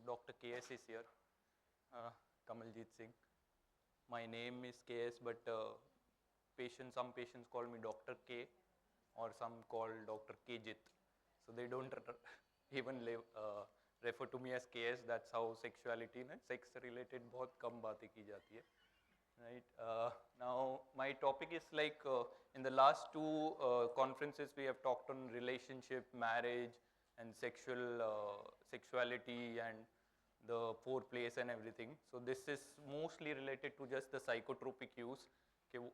Dr. KS is here, Kamaljit Singh. My name is KS, but some patients call me Dr. K, or some call Dr. Kjit. So they don't even refer to me as KS. That's how sexuality, sex related, बहुत कम बातें की जाती है. Right. Now my topic is like in the last two conferences we have talked on relationship, marriage, and sexuality and the foreplays and everything. So this is mostly related to just the psychotropic use. Okay,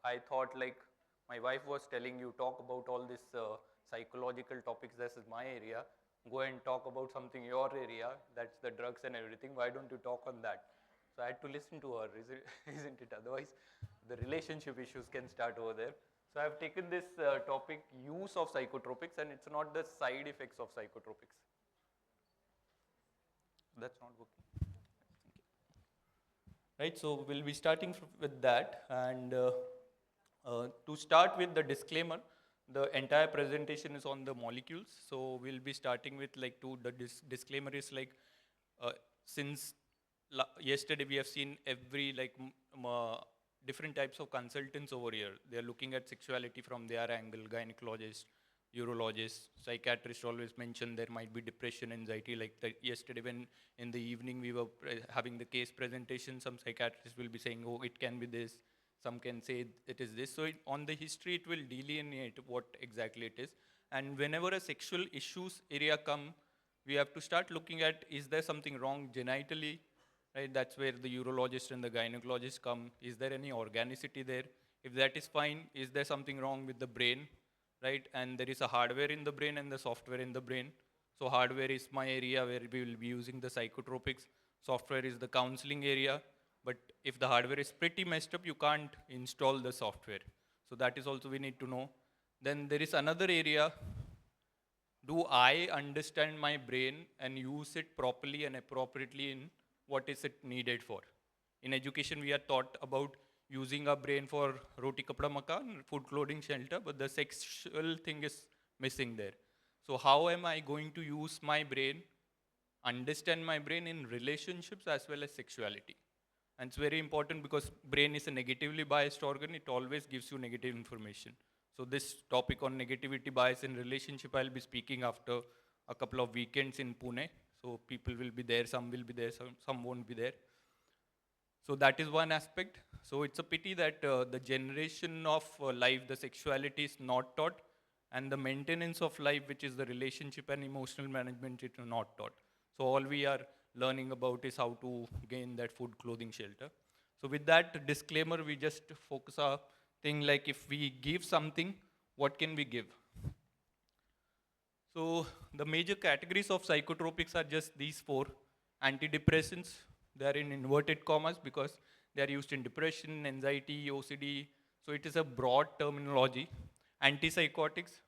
I thought like my wife was telling you talk about all this psychological topics. This is my area. Go and talk about something your area. That's the drugs and everything. Why don't you talk on that? So I had to listen to her, isn't it? Otherwise, the relationship issues can start over there. So I have taken this topic, use of psychotropics, and it's not the side effects of psychotropics. That's not working. Thank you. Right, so we'll be starting with that. And to start with the disclaimer, the entire presentation is on the molecules. So we'll be starting with like the disclaimer is like, since yesterday we have seen every like different types of consultants over here. They are looking at sexuality from their angle, gynecologist, urologist, psychiatrist always mention there might be depression, anxiety. Like yesterday when in the evening we were having the case presentation, some psychiatrists will be saying, oh, it can be this. Some can say it is this. So on the history, it will delineate what exactly it is. And whenever a sexual issues area come, we have to start looking at, is there something wrong genitally? Right, that's where the urologist and the gynecologist come. Is there any organicity there? If that is fine, is there something wrong with the brain? Right, and there is a hardware in the brain and the software in the brain. So hardware is my area where we will be using the psychotropics. Software is the counseling area. But if the hardware is pretty messed up, you can't install the software. So that is also we need to know. Then there is another area. Do I understand my brain and use it properly and appropriately in what is it needed for? In education, we are taught about using our brain for roti kapda makan, food, clothing, shelter, but the sexual thing is missing there. So how am I going to use my brain, understand my brain in relationships as well as sexuality? And it's very important because brain is a negatively biased organ. It always gives you negative information. So this topic on negativity bias in relationship, I'll be speaking after a couple of weekends in Pune. So people will be there, some will be there, some won't be there. So that is one aspect. So it's a pity that the generation of life, the sexuality is not taught, and the maintenance of life, which is the relationship and emotional management, it is not taught. So all we are learning about is how to gain that food, clothing, shelter. So with that disclaimer, we just focus our thing like if we give something, what can we give? So the major categories of psychotropics are just these four. Antidepressants, they are in inverted commas because they are used in depression, anxiety, OCD. So it is a broad terminology. Antipsychotics,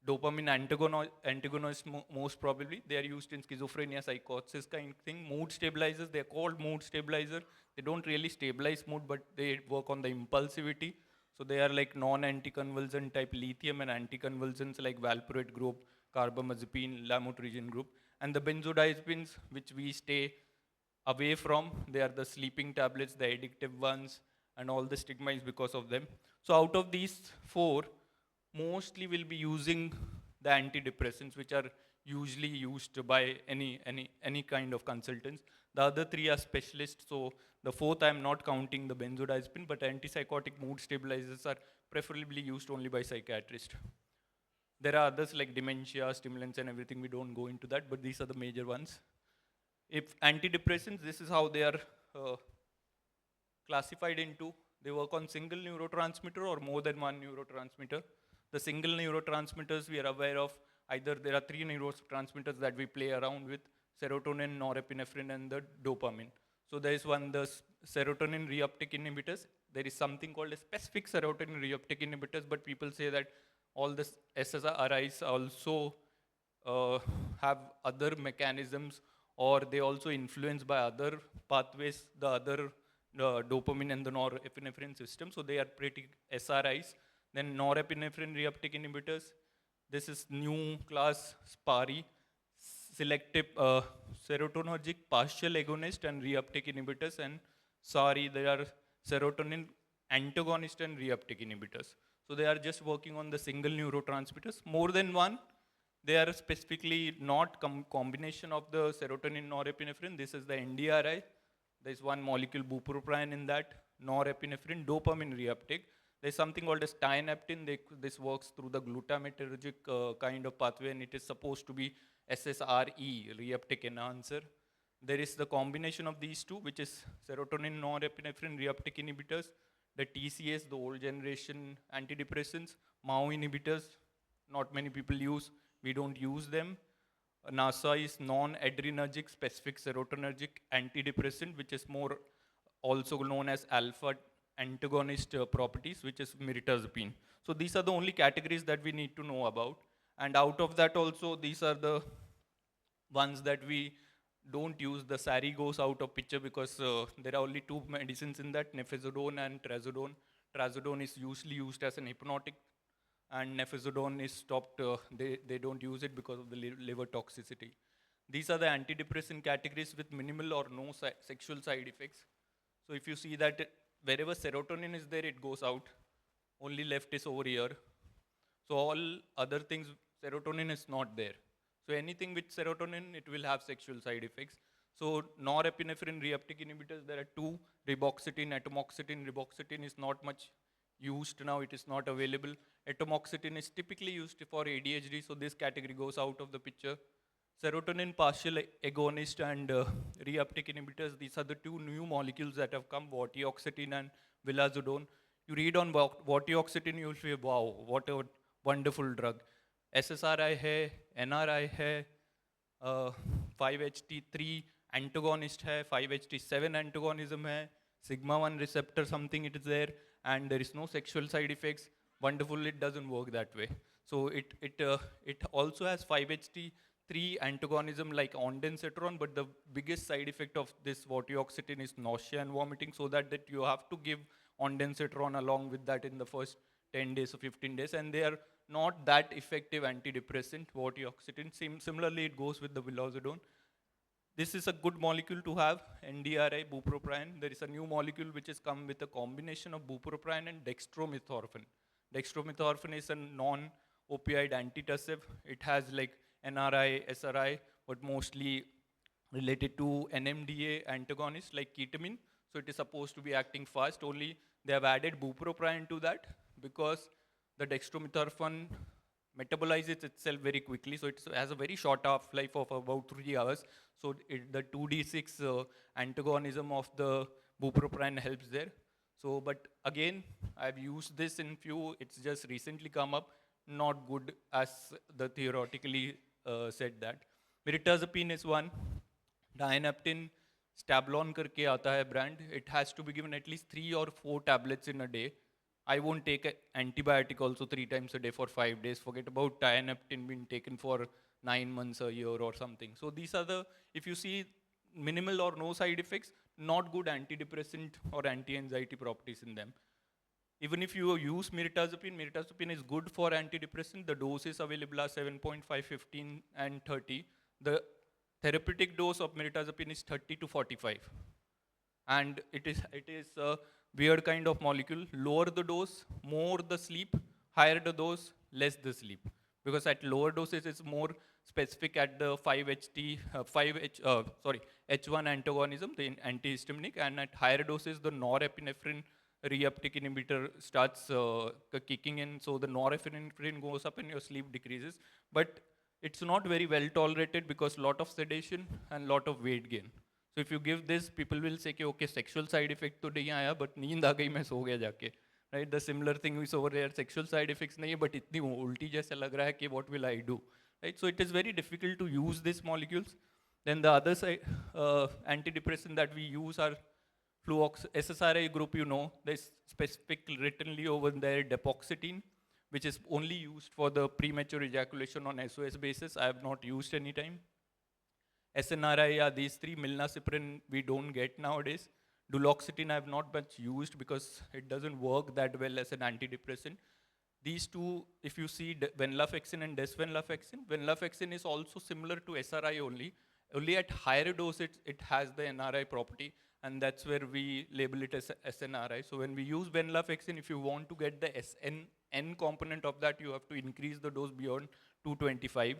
dopamine antagonists most probably. They are used in schizophrenia, psychosis kind of thing. Mood stabilizers, they are called mood stabilizer. They don't really stabilize mood, but they work on the impulsivity. So they are like non-anticonvulsant type lithium and anticonvulsants like valproate group, carbamazepine, lamotrigine group. And the benzodiazepines, which we stay away from, they are the sleeping tablets, the addictive ones, and all the stigma is because of them. So out of these four, mostly we'll be using the antidepressants, which are usually used by any kind of consultants. The other three are specialists. So the fourth, I'm not counting the benzodiazepine, but antipsychotic mood stabilizers are preferably used only by psychiatrists. There are others like dementia, stimulants and everything. We don't go into that, but these are the major ones. If antidepressants, this is how they are classified into. They work on single neurotransmitter or more than one neurotransmitter. The single neurotransmitters we are aware of, either there are three neurotransmitters that we play around with, serotonin, norepinephrine, and the dopamine. So there is one, the serotonin reuptake inhibitors. There is something called a specific serotonin reuptake inhibitors, but people say that all the SSRIs also have other mechanisms, or they also influenced by other pathways, the other dopamine and the norepinephrine system. So they are pretty SRIs. Then norepinephrine reuptake inhibitors. This is new class SPARI, selective serotonergic partial agonist and reuptake inhibitors, and sorry, they are serotonin antagonist and reuptake inhibitors. So they are just working on the single neurotransmitters. More than one, they are specifically not combination of the serotonin norepinephrine. This is the NDRI. There is one molecule bupropion in that, norepinephrine, dopamine reuptake. There is something called as tynaptin. This works through the glutamatergic kind of pathway, and it is supposed to be SSRE, reuptake enhancer. There is the combination of these two, which is serotonin norepinephrine reuptake inhibitors, the TCS, the old generation antidepressants, MAO inhibitors, not many people use, we don't use them. NASA is non-adrenergic specific serotonergic antidepressant, which is more also known as alpha antagonist properties, which is mirtazapine. So these are the only categories that we need to know about. And out of that also, these are the ones that we don't use. The SARI goes out of picture because there are only two medicines in that, nefazodone and trazodone. Trazodone is usually used as an hypnotic, and nefazodone is stopped. They don't use it because of the liver toxicity. These are the antidepressant categories with minimal or no sexual side effects. So if you see that wherever serotonin is there, it goes out. Only left is over here. So all other things, serotonin is not there. So anything with serotonin, it will have sexual side effects. So norepinephrine reuptake inhibitors, there are two, reboxetine, atomoxetine. Reboxetine is not much used now, it is not available. Atomoxetine is typically used for ADHD, so this category goes out of the picture. Serotonin partial agonist and reuptake inhibitors, these are the two new molecules that have come, vortioxetine and vilazodone. You read on vortioxetine, you'll say, wow, what a wonderful drug. SSRI hai, NRI hai, 5-HT3 antagonist hai, 5-HT7 antagonism hai, sigma 1 receptor something it is there, and there is no sexual side effects. Wonderful, it doesn't work that way. So it also has 5-HT3 antagonism like ondansetron, but the biggest side effect of this vortioxetine is nausea and vomiting, so that you have to give ondansetron along with that in the first 10 days or 15 days, and they are not that effective antidepressant, vortioxetine. Similarly, it goes with the vilazodone. This is a good molecule to have, NDRI, bupropion. There is a new molecule which has come with a combination of bupropion and dextromethorphan. Dextromethorphan is a non-opioid antitussive. It has like NRI, SRI, but mostly related to NMDA antagonists like ketamine. So it is supposed to be acting fast. Only they have added bupropion to that because the dextromethorphan metabolizes itself very quickly, so it has a very short half-life of about 3 hours. So the 2D6 antagonism of the bupropion helps there. So, but again, I've used this in few, it's just recently come up, not good as the theoretically said that. Mirtazapine is one, dianaptin, Stablon karke aata hai brand, it has to be given at least 3 or 4 tablets in a day. I won't take an antibiotic also 3 times a day for 5 days. Forget about tianeptine being taken for 9 months, a year or something. So these are the, if you see minimal or no side effects, not good antidepressant or anti-anxiety properties in them. Even if you use mirtazapine is good for antidepressant. The doses available are 7.5, 15 and 30. The therapeutic dose of mirtazapine is 30 to 45. And it is a weird kind of molecule. Lower the dose, more the sleep, higher the dose, less the sleep. Because at lower doses, it's more specific at the H1 antagonism, the antihistaminic, and at higher doses, the norepinephrine reuptake inhibitor starts kicking in, so the norepinephrine goes up and your sleep decreases. But it's not very well tolerated because lot of sedation and lot of weight gain. So if you give this, people will say, okay, sexual side effect to nahi aaya, but neend aa gayi, main so gaya jaake. Right? The similar thing is over there, sexual side effects nahi hai, but itni ulti jaisa lag raha hai ki what will I do? Right? So it is very difficult to use these molecules. Then the other side, antidepressant that we use are SSRI group, you know, there's specific writtenly over there, depoxetine, which is only used for the premature ejaculation on SOS basis. I have not used any time. SNRI are these three. Milnacipran we don't get nowadays. Duloxetine I have not much used because it doesn't work that well as an antidepressant. These two, if you see venlafaxine and venlafaxine is also similar to SRI only at higher dose it has the NRI property, and that's where we label it as SNRI. So when we use venlafaxine, if you want to get the SNN component of that, you have to increase the dose beyond 225.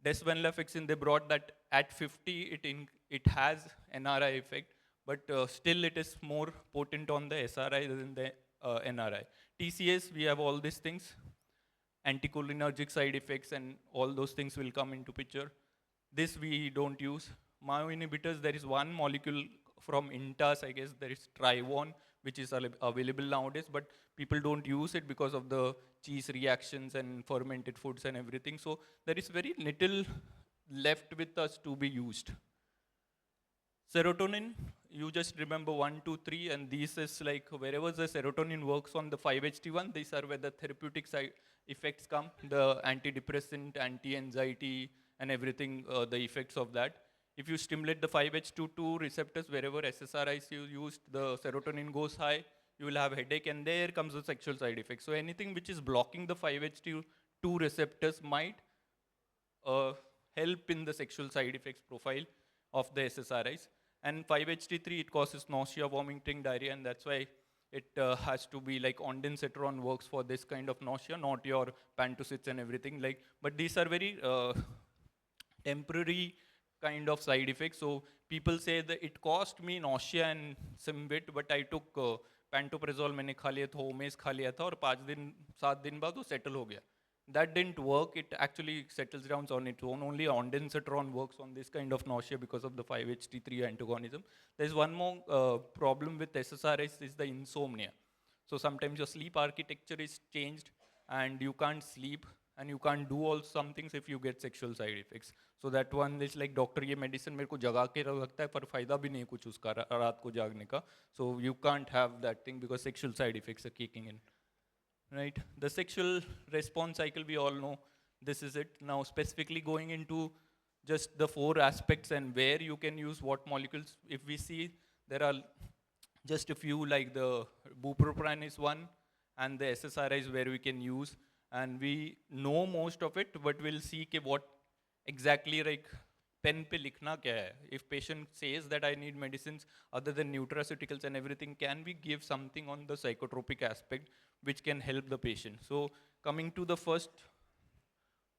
Desvenlafaxine, they brought that at 50, it has NRI effect, but still it is more potent on the SRI than the NRI. TCS, we have all these things, anticholinergic side effects, and all those things will come into picture. This we don't use. Myoinhibitors, there is one molecule from Intas, I guess, there is Trivon, which is available nowadays, but people don't use it because of the cheese reactions and fermented foods and everything. So there is very little left with us to be used. Serotonin, you just remember 1, 2, 3, and these is like wherever the serotonin works on the 5-HT1, these are where the therapeutic side effects come, the antidepressant, anti-anxiety, and everything, the effects of that. If you stimulate the 5-HT2 receptors, wherever SSRIs you used, the serotonin goes high, you will have headache, and there comes the sexual side effects. So anything which is blocking the 5-HT2 receptors might help in the sexual side effects profile of the SSRIs. And 5-HT3, it causes nausea, vomiting, diarrhea, and that's why it has to be like ondansetron works for this kind of nausea, not your pantosits and everything. Like, but these are very temporary kind of side effects. So people say that it caused me nausea and some bit, but I took pantoprazole मैंने खा लिया था, ओमेस खा लिया था, और 5 दिन 7 दिन बाद वो settle हो गया. That didn't work. It actually settles down on its own. Only ondansetron works on this kind of nausea because of the 5-HT3 antagonism. There's one more problem with SSRIs is the insomnia. So sometimes your sleep architecture is changed and you can't sleep and you can't do all some things if you get sexual side effects. So that one is like, doctor ये medicine मेरे को जगा के रखता है पर फायदा भी नहीं कुछ उसका रात को जागने का. So you can't have that thing because sexual side effects are kicking in. Right, the sexual response cycle, we all know this is it. Now specifically going into just the 4 aspects and where you can use what molecules. If we see, there are just a few, like the bupropion is one, and the SSRIs where we can use, and we know most of it, but we'll see what exactly, like pen pe likhna kya hai. If patient says that I need medicines other than nutraceuticals and everything, can we give something on the psychotropic aspect which can help the patient? So coming to the first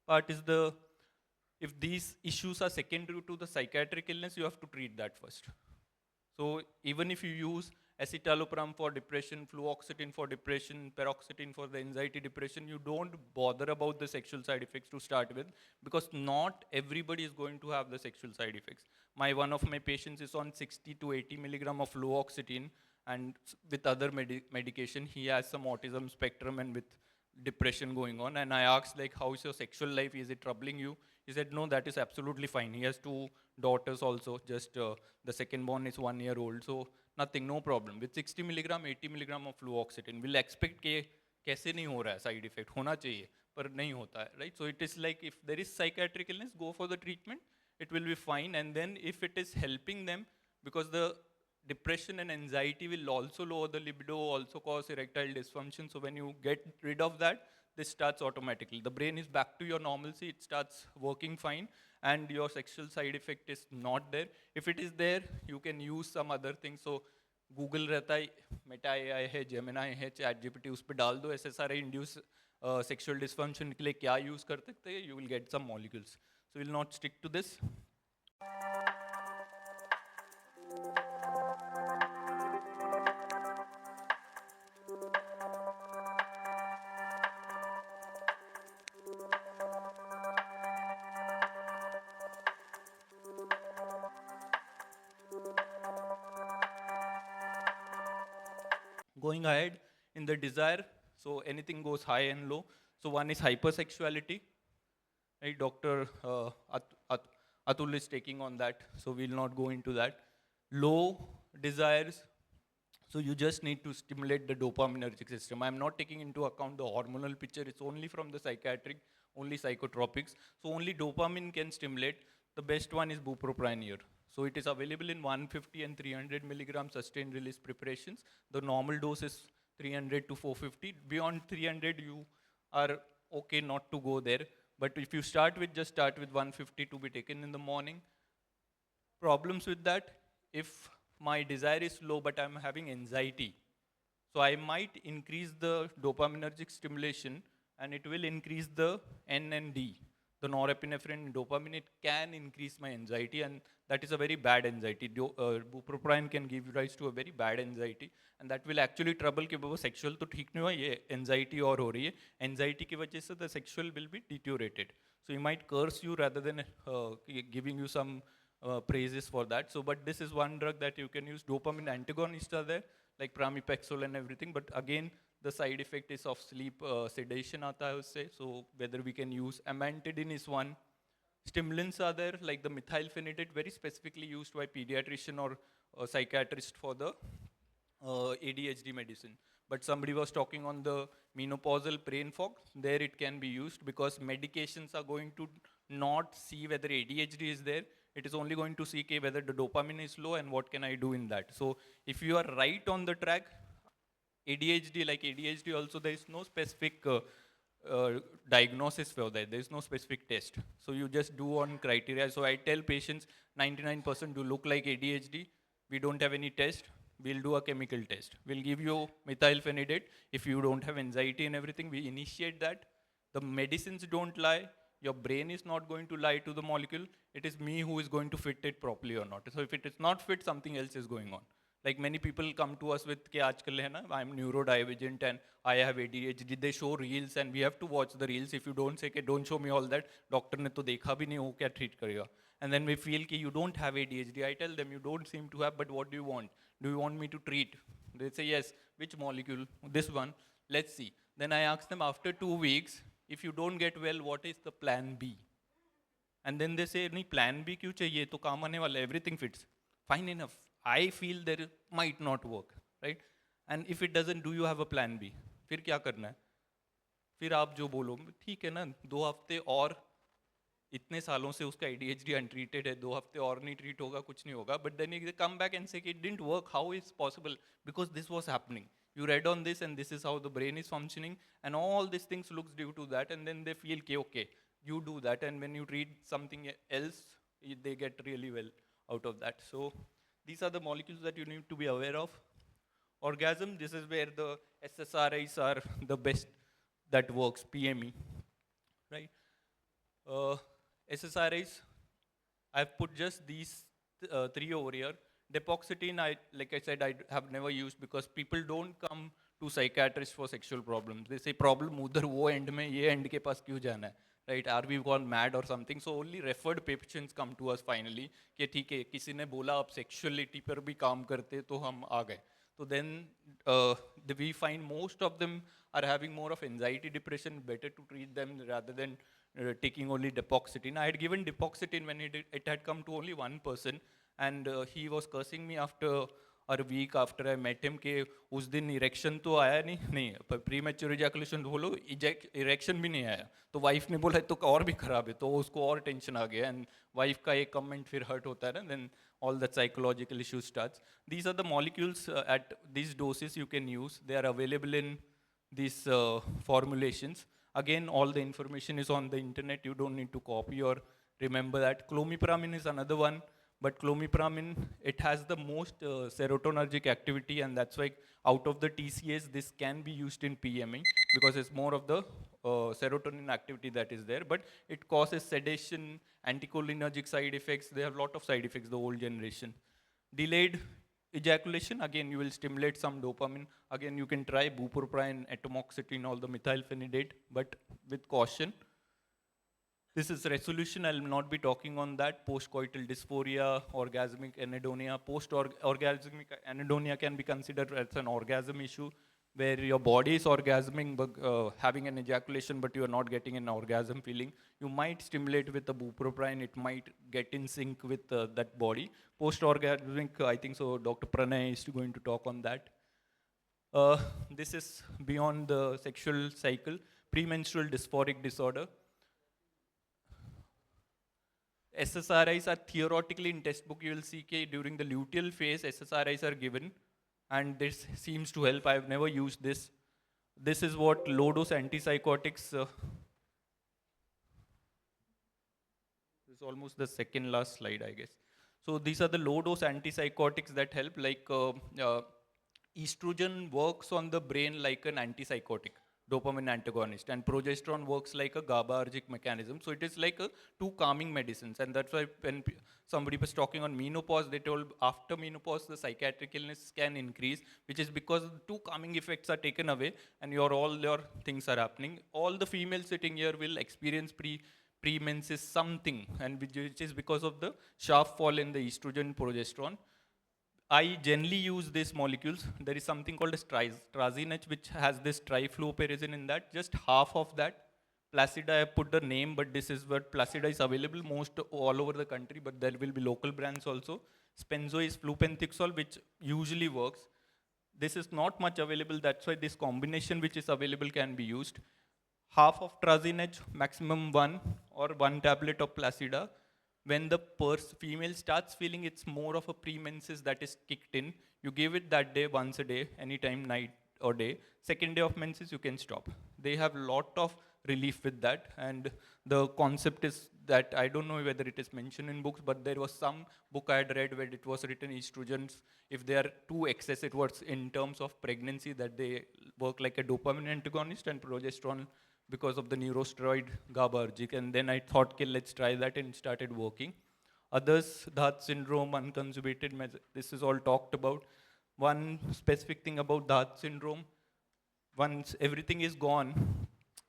part is if these issues are secondary to the psychiatric illness, you have to treat that first. So even if you use escitalopram for depression, fluoxetine for depression, paroxetine for the anxiety depression, you don't bother about the sexual side effects to start with, because not everybody is going to have the sexual side effects. One of my patients is on 60 to 80 milligram of fluoxetine, and with other medication, he has some autism spectrum and with depression going on. And I asked, like, how is your sexual life? Is it troubling you? He said, no, that is absolutely fine. He has 2 daughters also, just the second born is 1 year old. So nothing, no problem. With 60 milligram, 80 milligram of fluoxetine, we'll expect कि कैसे नहीं हो रहा है, side effect होना चाहिए, पर नहीं होता है, right? So it is like, if there is psychiatric illness, go for the treatment, it will be fine. And then if it is helping them, because the depression and anxiety will also lower the libido, also cause erectile dysfunction. So when you get rid of that, this starts automatically. The brain is back to your normalcy, it starts working fine, and your sexual side effect is not there. If it is there, you can use some other things. So Google रहता है, Meta AI है, Gemini है, ChatGPT, उस पे डाल दो SSRI induce sexual dysfunction के लिए क्या use कर सकते हैं, you will get some molecules. So we will not stick to this. Going ahead in the desire, so anything goes high and low. So one is hypersexuality, right? Dr. Atul is taking on that, so we'll not go into that. Low desires, so you just need to stimulate the dopaminergic system. I'm not taking into account the hormonal picture, it's only from the psychiatric, only psychotropics. So only dopamine can stimulate. The best one is bupropion here. So it is available in 150 and 300 milligram sustained release preparations. The normal dose is 300 to 450. Beyond 300, you are okay not to go there. But if you start with, just start with 150 to be taken in the morning. Problems with that, if my desire is low but I'm having anxiety, so I might increase the dopaminergic stimulation and it will increase the N and D, the norepinephrine and dopamine. It can increase my anxiety, and that is a very bad anxiety. Bupropion can give rise to a very bad anxiety, and that will actually trouble कि वो sexual तो ठीक नहीं हुआ, ये anxiety और हो रही है. Anxiety की वजह से the sexual will be deteriorated. So he might curse you rather than giving you some praises for that. So, but this is one drug that you can use. Dopamine antagonists are there, like pramipexole and everything. But again, the side effect is of sleep sedation aata hai usse. So whether we can use amantadine is one. Stimulants are there, like the methylphenidate, very specifically used by pediatrician or psychiatrist for the ADHD medicine. But somebody was talking on the menopausal brain fog. There it can be used because medications are going to not see whether ADHD is there. It is only going to see whether the dopamine is low and what can I do in that. So if you are right on the track, ADHD, like ADHD also, there is no specific diagnosis for that. There is no specific test. So you just do on criteria. So I tell patients 99% do look like ADHD. We don't have any test. We'll do a chemical test. We'll give you methylphenidate. If you don't have anxiety and everything, we initiate that. The medicines don't lie. Your brain is not going to lie to the molecule. It is me who is going to fit it properly or not. So if it is not fit, something else is going on. Like many people come to us with, I'm neurodivergent and I have ADHD. They show reels and we have to watch the reels. If you don't say, don't show me all that, doctor ne to dekha bhi nahi, wo kya treat karega? And then we feel that you don't have ADHD. I tell them, you don't seem to have, but what do you want? Do you want me to treat? They say, yes. Which molecule? This one. Let's see. Then I ask them, after 2 weeks, if you don't get well, what is the plan B? And then they say, nahi, plan B kyun chahiye? To kaam aane wala, everything fits. Fine enough. I feel there might not work, right? And if it doesn't, do you have a plan B? फिर क्या करना है? फिर आप जो बोलो, ठीक है ना, 2 हफ्ते और इतने सालों से उसका ADHD untreated है, 2 हफ्ते और नहीं treat होगा, कुछ नहीं होगा. But then they come back and say it didn't work. How is possible? Because this was happening. You read on this and this is how the brain is functioning and all these things looks due to that, and then they feel okay, you do that, and when you treat something else, they get really well out of that. So these are the molecules that you need to be aware of. Orgasm, this is where the SSRIs are the best that works, PME, right? SSRIs, I've put just these 3 over here. Depoxetine, like I said, I have never used because people don't come to psychiatrists for sexual problems. They say problem udhar wo end mein, ye end ke paas kyun jana hai? Right? Are we gone mad or something? So only referred patients come to us finally. कि ठीक है, किसी ने बोला आप sexuality पर भी काम करते तो हम आ गए. So then we find most of them are having more of anxiety, depression. Better to treat them rather than taking only depoxetine. I had given depoxetine when it had come to only 1 person, and he was cursing me after a week after I met him कि उस दिन erection तो आया नहीं premature ejaculation बोलो erection भी नहीं आया. तो वाइफ ने बोला तो और भी खराब है, तो उसको और टेंशन आ गया, एंड वाइफ का एक कमेंट फिर हर्ट होता है ना, then all the psychological issues starts. These are the molecules at these doses you can use. They are available in these formulations. Again, all the information is on the internet. You don't need to copy or remember that. Clomipramine is another one. But clomipramine, it has the most serotonergic activity, and that's why out of the TCAs, this can be used in PME because it's more of the serotonin activity that is there. But it causes sedation, anticholinergic side effects. They have a lot of side effects, the old generation. Delayed ejaculation, again, you will stimulate some dopamine. Again, you can try bupropion, atomoxetine, all the methylphenidate, but with caution. This is resolution. I'll not be talking on that. Postcoital dysphoria, orgasmic anhedonia. Post-orgasmic anhedonia can be considered as an orgasm issue where your body is orgasming, but having an ejaculation, but you are not getting an orgasm feeling. You might stimulate with the bupropion. It might get in sync with that body. Post-orgasmic, I think so, Dr. Pranay is going to talk on that. This is beyond the sexual cycle. Premenstrual dysphoric disorder. SSRIs are theoretically in textbook. You will see that during the luteal phase, SSRIs are given, and this seems to help. I have never used this. This is what low-dose antipsychotics, this is almost the second last slide, I guess. So these are the low-dose antipsychotics that help, like estrogen works on the brain like an antipsychotic, dopamine antagonist, and progesterone works like a GABAergic mechanism. So it is like two calming medicines, and that's why when somebody was talking on menopause, they told after menopause the psychiatric illness can increase, which is because the two calming effects are taken away, and all your things are happening. All the females sitting here will experience premenses something, and which is because of the sharp fall in the estrogen progesterone. I generally use these molecules. There is something called as trazynach, which has this trifluoperazine in that. Just half of that. Placida, I put the name, but this is what Placida is available most all over the country, but there will be local brands also. Spenzo is flupentixol, which usually works. This is not much available, that's why this combination which is available can be used. Half of trazynach, maximum one, or one tablet of Placida. When the female starts feeling it's more of a premenses that is kicked in, you give it that day, once a day, anytime, night or day. Second day of menses, you can stop. They have lot of relief with that, and the concept is that, I don't know whether it is mentioned in books, but there was some book I had read where it was written estrogens, if they are too excess, it was in terms of pregnancy that they work like a dopamine antagonist, and progesterone because of the neurosteroid GABAergic. And then I thought, okay, let's try that, and started working. Others, Dhat syndrome, unconjugated, this is all talked about. One specific thing about Dhat syndrome, once everything is gone,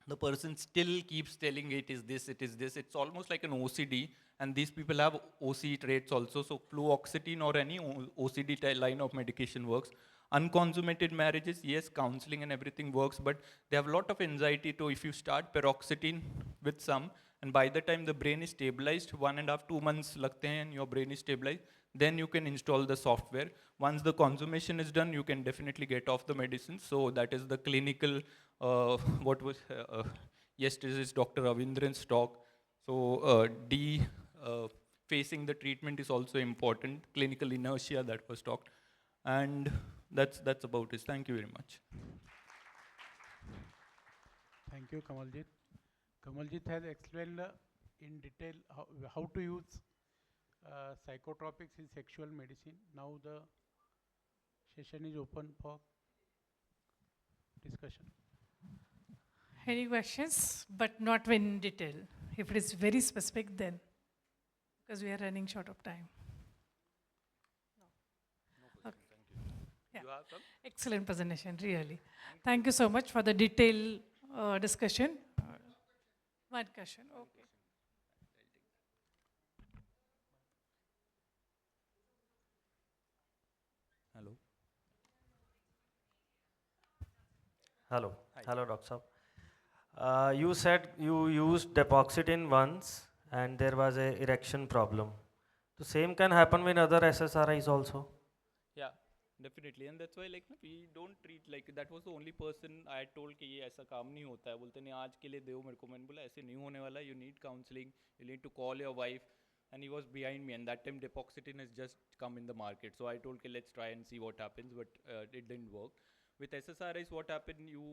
the person still keeps telling it is this, it is this. It's almost like an OCD, and these people have OC traits also. So fluoxetine or any OCD line of medication works. Unconsummated marriages, yes, counseling and everything works, but they have a lot of anxiety too. If you start paroxetine with some, and by the time the brain is stabilized, 1.5 to 2 months lagte hain and your brain is stabilized, then you can install the software. Once the consummation is done, you can definitely get off the medicine. So that is the clinical, what was yesterday's Dr. Ravindran's talk. So facing the treatment is also important. Clinical inertia that was talked. And that's about it. Thank you very much. Thank you, Kamaljit. Kamaljit has explained in detail how to use psychotropics in sexual medicine. Now the session is open for discussion. Any questions, but not in detail. If it is very specific, then, because we are running short of time. No question, Okay. thank you. Yeah. You have some? Excellent presentation, really. Thank you so much for the detailed discussion. One question, okay. Hello. Hello. Hi. Hello, Dr. Saab. You said you used depoxetine once and there was a erection problem. The same can happen with other SSRIs also. Yeah, definitely. And that's why like we don't treat like that was the only person I told कि ये ऐसा काम नहीं होता है बोलते नहीं आज के लिए दो मेरे को मैंने बोला ऐसे नहीं होने वाला you need counseling you need to call your wife and he was behind me and that time depoxetine has just come in the market so I told okay let's try and see what happens but it didn't work. With SSRIs what happened you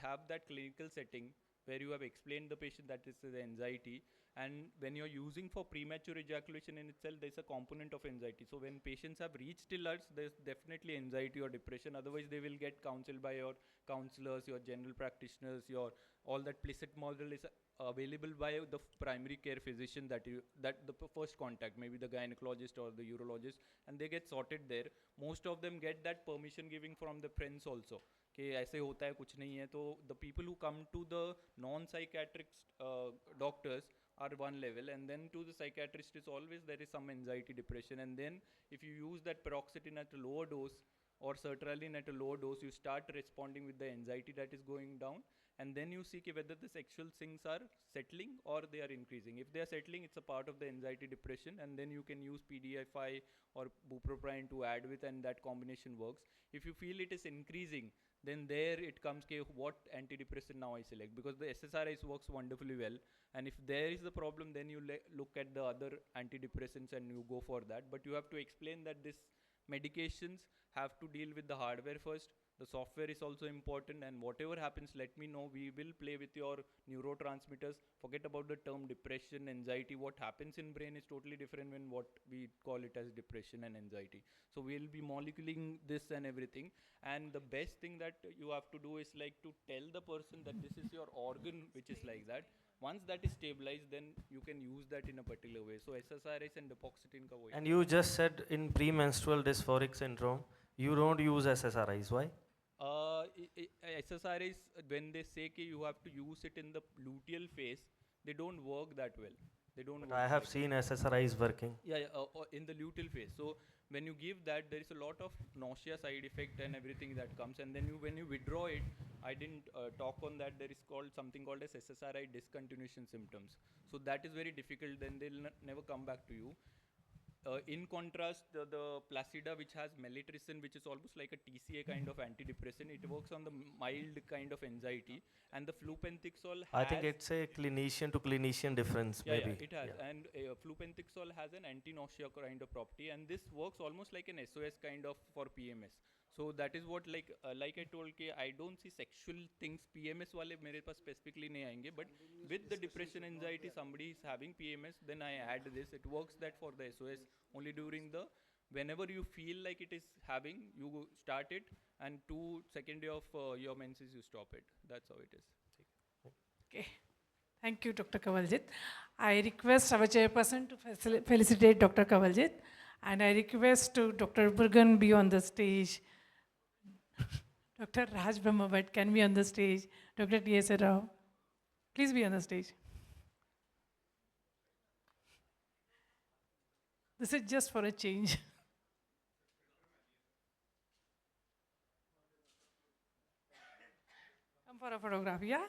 have that clinical setting where you have explained the patient that is the anxiety and when you're using for premature ejaculation in itself there's a component of anxiety. So when patients have reached till us there's definitely anxiety or depression, otherwise they will get counseled by your counselors, your general practitioners, your all that Plicit model is available by the primary care physician that the first contact, maybe the gynecologist or the urologist, and they get sorted there. Most of them get that permission giving from the friends also कि ऐसे होता है कुछ नहीं है. तो the people who come to the non-psychiatric doctors are one level and then to the psychiatrist is always there is some anxiety depression and then if you use that paroxetine at a lower dose or sertraline at a lower dose you start responding with the anxiety that is going down and then you see whether the sexual things are settling or they are increasing. If they are settling it's a part of the anxiety depression and then you can use PDFI or bupropion to add with and that combination works. If you feel it is increasing then there it comes what antidepressant now I select because the SSRIs works wonderfully well and if there is the problem then you look at the other antidepressants and you go for that but you have to explain that this medications have to deal with the hardware first The software is also important, and whatever happens, let me know. We will play with your neurotransmitters. Forget about the term depression, anxiety. What happens in brain is totally different when what we call it as depression and anxiety. So we'll be moleculating this and everything. And the best thing that you have to do is like to tell the person that this is your organ, which is like that. Once that is stabilized, then you can use that in a particular way. So SSRIs and depoxitin ka wohi. And you just said in premenstrual dysphoric syndrome, you don't use SSRIs. Why? SSRIs, when they say कि you have to use it in the luteal phase, they don't work that well. They don't But work I have like seen SSRIs working. in the luteal phase. So when you give that, there is a lot of nausea side effect and everything that comes. And then when you withdraw it, I didn't talk on that. There is something called as SSRI discontinuation symptoms. So that is very difficult. Then they'll never come back to you. In contrast, the Placida, which has melatonin, which is almost like a TCA kind of antidepressant, it works on the mild kind of anxiety. And the flupentixol has... I think it's a clinician to clinician difference, maybe. it has. And flupentixol has an anti-nausea kind of property, and this works almost like an SOS kind of for PMS. So that is what, like I told, I don't see sexual things. PMS wale mere paas specifically nahi aayenge, but with the depression, anxiety, somebody is having PMS, then I add this. It works that for the SOS only during the, whenever you feel like it is having, you start it, and 2nd day of your menses, you stop it. That's how it is. Okay. Thank you, Dr. Kamaljit. I request our chairperson to felicitate Dr. Kamaljit, and I request to Dr. Burgan be on the stage. Dr. Raj Brahmabhat can be on the stage. Dr. T.S. Rao, please be on the stage. This is just for a change. Come for a photograph, yeah?